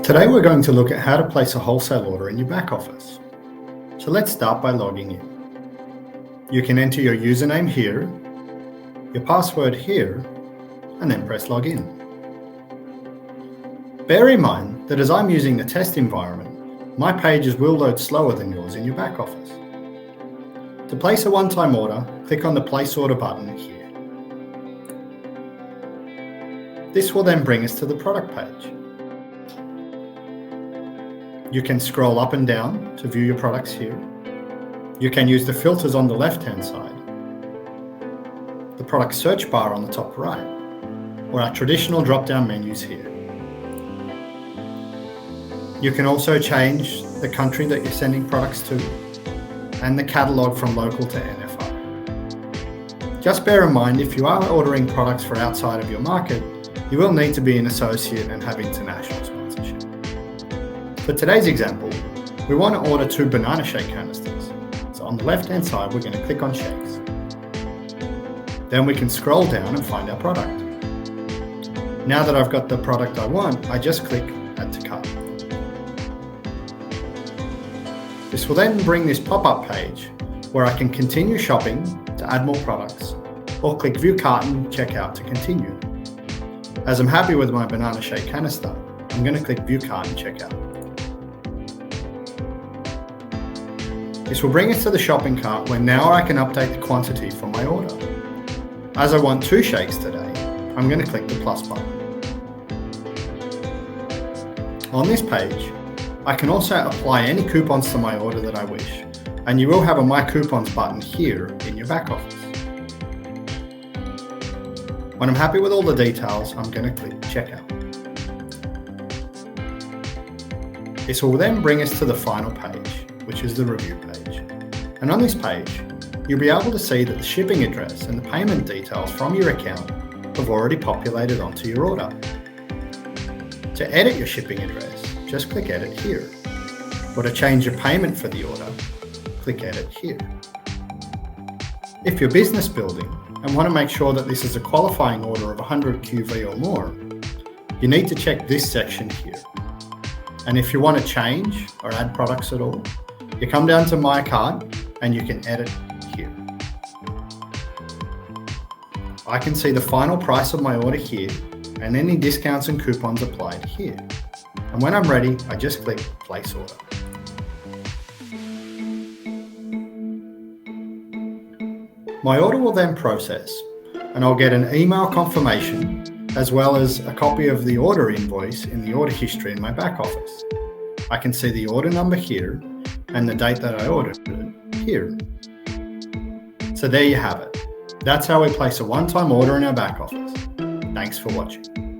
Today we're going to look at how to place a wholesale order in your back office. So let's start by logging in. You can enter your username here, your password here, and then press login. Bear in mind that as I'm using the test environment, my pages will load slower than yours in your back office. To place a one-time order, click on the Place Order button here. This will then bring us to the product page. You can scroll up and down to view your products here. You can use the filters on the left-hand side, the product search bar on the top right, or our traditional drop-down menus here. You can also change the country that you're sending products to and the catalogue from local to NFR. Just bear in mind, if you are ordering products for outside of your market, you will need to be an associate and have international sponsorship. For today's example, we want to order 2 banana shake canisters. So on the left-hand side, we're going to click on shakes. Then we can scroll down and find our product. Now that I've got the product I want, I just click Add to Cart. This will then bring this pop-up page where I can continue shopping to add more products, or click View Cart and Checkout to continue. As I'm happy with my banana shake canister, I'm going to click View Cart and Checkout. This will bring us to the shopping cart where now I can update the quantity for my order. As I want 2 shakes today, I'm going to click the plus button. On this page, I can also apply any coupons to my order that I wish, and you will have a My Coupons button here in your back office. When I'm happy with all the details, I'm going to click Checkout. This will then bring us to the final page, which is the review page. And on this page, you'll be able to see that the shipping address and the payment details from your account have already populated onto your order. To edit your shipping address, just click Edit here. Or to change your payment for the order, click Edit here. If you're business building and want to make sure that this is a qualifying order of 100 QV or more, you need to check this section here. And if you want to change or add products at all, you come down to My Cart and you can edit here. I can see the final price of my order here and any discounts and coupons applied here. And when I'm ready, I just click Place Order. My order will then process and I'll get an email confirmation as well as a copy of the order invoice in the order history in my back office. I can see the order number here and the date that I ordered it here. So there you have it. That's how we place a one-time order in our back office. Thanks for watching.